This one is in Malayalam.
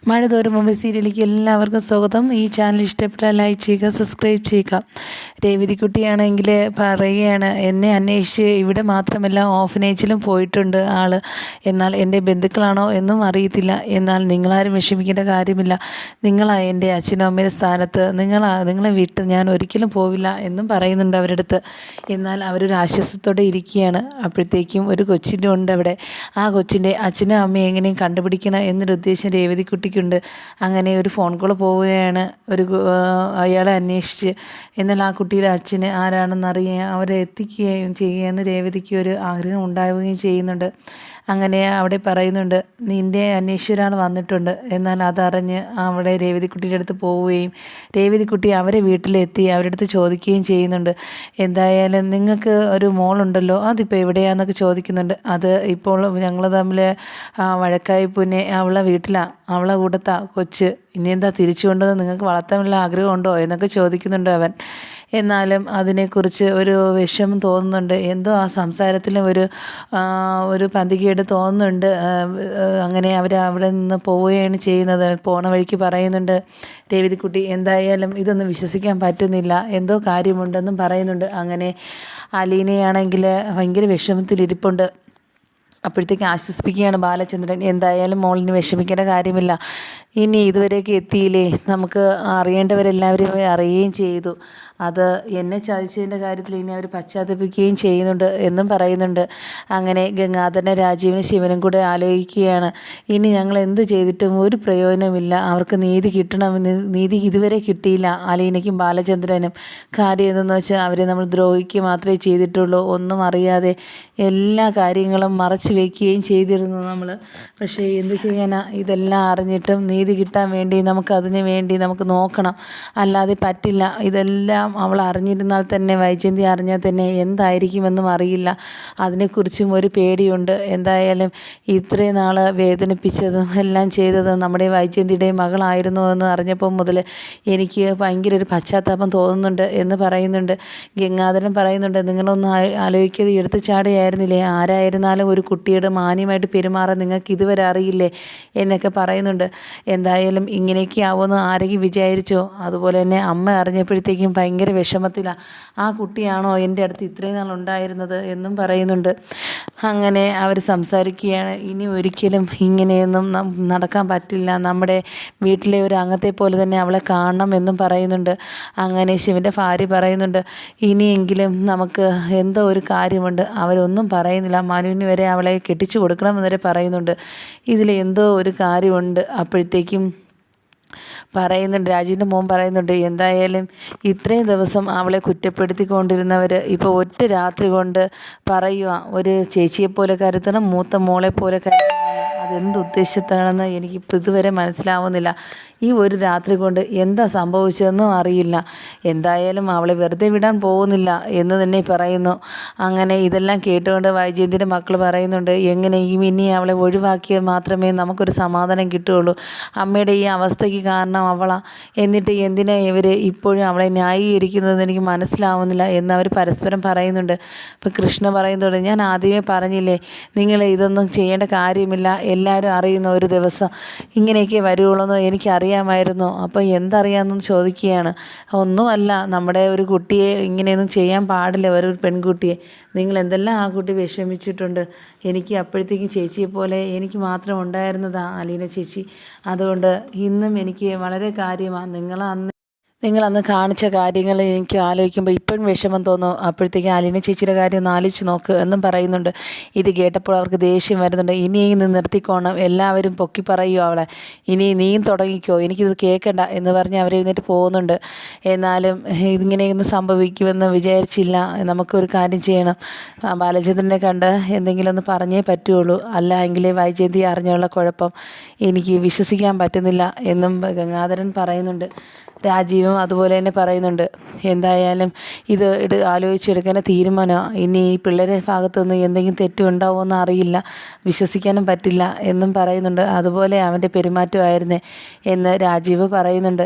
മഴ തോരും മുമ്പ് സീരിയലിലേക്ക് എല്ലാവർക്കും സ്വാഗതം. ഈ ചാനൽ ഇഷ്ടപ്പെട്ടാൽ ലൈക്ക് ചെയ്യുക, സബ്സ്ക്രൈബ് ചെയ്യുക. രേവതിക്കുട്ടിയാണെങ്കിൽ പറയുകയാണ്, എന്നെ അന്വേഷിച്ച് ഇവിടെ മാത്രമല്ല ഓഫനേജിലും പോയിട്ടുണ്ട് ആൾ. എന്നാൽ എൻ്റെ ബന്ധുക്കളാണോ എന്നും അറിയത്തില്ല. എന്നാൽ നിങ്ങളാരും വിഷമിക്കേണ്ട കാര്യമില്ല. നിങ്ങളാ എൻ്റെ അച്ഛനും അമ്മയുടെ സ്ഥാനത്ത്. നിങ്ങളെ വിട്ട് ഞാൻ ഒരിക്കലും പോവില്ല എന്നും പറയുന്നുണ്ട് അവരുടെ അടുത്ത്. എന്നാൽ അവരൊരു ആശ്വാസത്തോടെ ഇരിക്കുകയാണ്. അപ്പോഴത്തേക്കും ഒരു കൊച്ചിൻ്റെ ഉണ്ട് അവിടെ. ആ കൊച്ചിൻ്റെ അച്ഛനും അമ്മയും എങ്ങനെയും കണ്ടുപിടിക്കണം എന്നൊരു ഉദ്ദേശം രേവതിക്കുട്ടിക്കുണ്ട്. അങ്ങനെ ഒരു ഫോൺ കോൾ പോവുകയാണ് അയാളെ അന്വേഷിച്ച്. എന്നാൽ ആ കുട്ടിയുടെ അച്ഛന് ആരാണെന്നറിയാൻ അവരെ എത്തിക്കുകയും ചെയ്യുകയെന്ന് രേവതിക്ക് ഒരു ആഗ്രഹം ഉണ്ടാവുകയും ചെയ്യുന്നുണ്ട്. അങ്ങനെ അവിടെ പറയുന്നുണ്ട്, നിൻ്റെ അന്വേഷിച്ച ഒരാൾ വന്നിട്ടുണ്ട്. എന്നാൽ അതറിഞ്ഞ് അവിടെ രേവതിക്കുട്ടിയുടെ അടുത്ത് പോവുകയും രേവതിക്കുട്ടി അവരെ വീട്ടിലെത്തി അവരുടെ അടുത്ത് ചോദിക്കുകയും ചെയ്യുന്നുണ്ട്. എന്തായാലും നിങ്ങൾക്ക് ഒരു മോളുണ്ടല്ലോ, അതിപ്പോൾ എവിടെയാണെന്നൊക്കെ ചോദിക്കുന്നുണ്ട്. അത് ഇപ്പോൾ ഞങ്ങൾ തമ്മിൽ വഴക്കായി പിന്നെ അവളെ വീട്ടിലാണ്, അവളെ കൂട്ടത്താ കൊച്ച്. ഇനി എന്താ തിരിച്ചു കൊണ്ടുവന്ന് നിങ്ങൾക്ക് വളർത്താനുള്ള ആഗ്രഹമുണ്ടോ എന്നൊക്കെ ചോദിക്കുന്നുണ്ട് അവൻ. എന്നാലും അതിനെക്കുറിച്ച് ഒരു വിഷമം തോന്നുന്നുണ്ട്. എന്തോ ആ സംസാരത്തിലും ഒരു പന്തികേട് തോന്നുന്നുണ്ട്. അങ്ങനെ അവർ അവിടെ നിന്ന് പോവുകയാണ് ചെയ്യുന്നത്. പോണ വഴിക്ക് പറയുന്നുണ്ട് രേവതിക്കുട്ടി, എന്തായാലും ഇതൊന്നും വിശ്വസിക്കാൻ പറ്റുന്നില്ല, എന്തോ കാര്യമുണ്ടെന്നും പറയുന്നുണ്ട്. അങ്ങനെ അലീനയാണെങ്കിൽ ഭയങ്കര വിഷമത്തിലിരിപ്പുണ്ട്. അപ്പോഴത്തേക്ക് ആശ്വസിപ്പിക്കുകയാണ് ബാലചന്ദ്രൻ. എന്തായാലും മോളിന് വിഷമിക്കേണ്ട കാര്യമില്ല, ഇനി ഇതുവരെയൊക്കെ എത്തിയില്ലേ, നമുക്ക് അറിയേണ്ടവരെല്ലാവരും അറിയുകയും ചെയ്തു. അത് എന്നെ ചതിച്ചതിൻ്റെ കാര്യത്തിൽ ഇനി അവർ പശ്ചാത്തപിക്കുകയും ചെയ്യുന്നുണ്ട് എന്നും പറയുന്നുണ്ട്. അങ്ങനെ ഗംഗാധരനെ രാജീവിനും ശിവനും കൂടെ ആലോചിക്കുകയാണ്, ഇനി ഞങ്ങൾ എന്ത് ചെയ്തിട്ടും ഒരു പ്രയോജനമില്ല, അവർക്ക് നീതി കിട്ടണം. നീതി ഇതുവരെ കിട്ടിയില്ല അലീനയ്ക്കും ബാലചന്ദ്രനും. കാര്യം എന്തെന്ന് വെച്ചാൽ അവരെ നമ്മൾ ദ്രോഹിക്കുക മാത്രമേ ചെയ്തിട്ടുള്ളൂ, ഒന്നും അറിയാതെ എല്ലാ കാര്യങ്ങളും മറച്ചു വയ്ക്കുകയും ചെയ്തിരുന്നു നമ്മൾ. പക്ഷേ എന്ത് ചെയ്യാനാ, ഇതെല്ലാം അറിഞ്ഞിട്ടും നീതി കിട്ടാൻ വേണ്ടി നമുക്കതിന് വേണ്ടി നമുക്ക് നോക്കണം, അല്ലാതെ പറ്റില്ല. ഇതെല്ലാം അവൾ അറിഞ്ഞിരുന്നാൽ തന്നെ, വൈജയന്തി അറിഞ്ഞാൽ തന്നെ എന്തായിരിക്കുമെന്നും അറിയില്ല. അതിനെക്കുറിച്ചും ഒരു പേടിയുണ്ട്. എന്തായാലും ഇത്രയും നാൾ വേദനിപ്പിച്ചതും എല്ലാം ചെയ്തതും നമ്മുടെ വൈജയന്തിയുടെ മകളായിരുന്നു എന്ന് അറിഞ്ഞപ്പോൾ മുതൽ എനിക്ക് ഭയങ്കര ഒരു പശ്ചാത്താപം തോന്നുന്നുണ്ട് എന്ന് പറയുന്നുണ്ട്. ഗംഗാധരൻ പറയുന്നുണ്ട്, നിങ്ങളൊന്നും ആലോചിക്കാതെ എടുത്തു ചാടുകയായിരുന്നില്ലേ, ആരായിരുന്നാലും ഒരു കുട്ടിയോട് മാന്യമായിട്ട് പെരുമാറാൻ നിങ്ങൾക്ക് ഇതുവരെ അറിയില്ലേ എന്നൊക്കെ പറയുന്നുണ്ട്. എന്തായാലും ഇങ്ങനെയൊക്കെ ആവുമെന്ന് ആരെങ്കിലും വിചാരിച്ചോ? അതുപോലെ തന്നെ അമ്മ അറിഞ്ഞപ്പോഴത്തേക്കും ഭയങ്കര വിഷമത്തിലാണ്. ആ കുട്ടിയാണോ എൻ്റെ അടുത്ത് ഇത്രയും നാൾ ഉണ്ടായിരുന്നത് എന്നും പറയുന്നുണ്ട്. അങ്ങനെ അവർ സംസാരിക്കുകയാണ്. ഇനി ഒരിക്കലും ഇങ്ങനെയൊന്നും നടക്കാൻ പറ്റില്ല, നമ്മുടെ വീട്ടിലെ ഒരു അംഗത്തെ പോലെ തന്നെ അവളെ കാണണം എന്നും പറയുന്നുണ്ട്. അങ്ങനെ ശിവൻ്റെ ഭാര്യ പറയുന്നുണ്ട്, ഇനിയെങ്കിലും നമുക്ക് എന്തോ ഒരു കാര്യമുണ്ട്, അവരൊന്നും പറയുന്നില്ല, മനുവിന് വരെ അവളെ കെട്ടിച്ചു കൊടുക്കണമെന്ന് പറയുന്നുണ്ട്. ഇതിലെന്തോ ഒരു കാര്യമുണ്ട്. അപ്പോഴത്തേക്കും പറയുന്നുണ്ട്, രാജീവിൻ്റെ മോൻ പറയുന്നുണ്ട്, എന്തായാലും ഇത്രയും ദിവസം അവളെ കുറ്റപ്പെടുത്തിക്കൊണ്ടിരുന്നവർ ഇപ്പോൾ ഒറ്റ രാത്രി കൊണ്ട് പറയുക, ഒരു ചേച്ചിയെപ്പോലെ കരുതണം, മൂത്ത മോളെ പോലെ കരുതണം. അതെന്തുദ്ദേശത്താണെന്ന് എനിക്കിപ്പോൾ ഇതുവരെ മനസ്സിലാവുന്നില്ല. ഈ ഒരു രാത്രി കൊണ്ട് എന്താ സംഭവിച്ചതെന്നും അറിയില്ല. എന്തായാലും അവളെ വെറുതെ വിടാൻ പോകുന്നില്ല എന്ന് തന്നെ പറയുന്നു. അങ്ങനെ ഇതെല്ലാം കേട്ടുകൊണ്ട് വൈജയന്തിൻ്റെ മക്കൾ പറയുന്നുണ്ട്, എങ്ങനെ ഇനി അവളെ ഒഴിവാക്കിയാൽ മാത്രമേ നമുക്കൊരു സമാധാനം കിട്ടുകയുള്ളൂ. അമ്മയുടെ ഈ അവസ്ഥയ്ക്ക് കാരണം അവളാ, എന്നിട്ട് എന്തിനാ ഇവർ ഇപ്പോഴും അവളെ ന്യായീകരിക്കുന്നതെന്ന് എനിക്ക് മനസ്സിലാവുന്നില്ല എന്ന് അവർ പരസ്പരം പറയുന്നുണ്ട്. അപ്പോൾ കൃഷ്ണ പറയുന്നുണ്ട്, ഞാൻ ആദ്യമേ പറഞ്ഞില്ലേ, നിങ്ങൾ ഇതൊന്നും ചെയ്യേണ്ട കാര്യമില്ല, എല്ലാവരും അറിയുന്ന ഒരു ദിവസം ഇങ്ങനെയൊക്കെ വരുവുള്ളൂ എന്ന് എനിക്കറിയാമായിരുന്നു. അപ്പോൾ എന്തറിയാമെന്ന് ചോദിക്കുകയാണ്. ഒന്നുമല്ല, നമ്മുടെ ഒരു കുട്ടിയെ ഇങ്ങനെയൊന്നും ചെയ്യാൻ പാടില്ല, ഒരു പെൺകുട്ടിയെ. നിങ്ങൾ എന്തെല്ലാം ആ കുട്ടി വിഷമിച്ചിട്ടുണ്ട്. എനിക്ക് അപ്പോഴത്തേക്കും ചേച്ചിയെപ്പോലെ എനിക്ക് മാത്രം ഉണ്ടായിരുന്നതാണ് അലീന ചേച്ചി. അതുകൊണ്ട് ഇന്നും എനിക്ക് വളരെ കാര്യമാണ്. നിങ്ങളന്ന് കാണിച്ച കാര്യങ്ങൾ എനിക്ക് ആലോചിക്കുമ്പോൾ ഇപ്പോഴും വിഷമം തോന്നും. അപ്പോഴത്തേക്കും അലീന ചേച്ചിയുടെ കാര്യം ഒന്ന് ആലോചിച്ച് നോക്ക് എന്നും പറയുന്നുണ്ട്. ഇത് കേട്ടപ്പോൾ അവർക്ക് ദേഷ്യം വരുന്നുണ്ട്. ഇനി ഇന്ന് നിർത്തിക്കോണം, എല്ലാവരും പൊക്കി പറയുമോ അവളെ, ഇനി നീയും തുടങ്ങിക്കോ, എനിക്കിത് കേൾക്കണ്ട എന്ന് പറഞ്ഞ് അവരെഴുന്നേറ്റ് പോകുന്നുണ്ട്. എന്നാലും ഇതിങ്ങനെയൊന്നും സംഭവിക്കുമെന്ന് വിചാരിച്ചില്ല. നമുക്കൊരു കാര്യം ചെയ്യണം, ബാലചന്ദ്രനെ കണ്ട് എന്തെങ്കിലും ഒന്ന് പറഞ്ഞേ പറ്റുള്ളൂ, അല്ല എങ്കിലേ വൈജയന്തി അറിഞ്ഞുള്ള കുഴപ്പം എനിക്ക് വിശ്വസിക്കാൻ പറ്റുന്നില്ല എന്നും ഗംഗാധരൻ പറയുന്നുണ്ട്. രാജീവും അതുപോലെ തന്നെ പറയുന്നുണ്ട്, എന്തായാലും ഇത് ആലോചിച്ചെടുക്കേണ്ട തീരുമാനമാണ്. ഇനി ഈ പിള്ളേരെ ഭാഗത്തുനിന്ന് എന്തെങ്കിലും തെറ്റുണ്ടാവുമെന്ന് അറിയില്ല, വിശ്വസിക്കാനും പറ്റില്ല എന്നും പറയുന്നുണ്ട്. അതുപോലെ അവൻ്റെ പെരുമാറ്റമായിരുന്നേ എന്ന് രാജീവ് പറയുന്നുണ്ട്.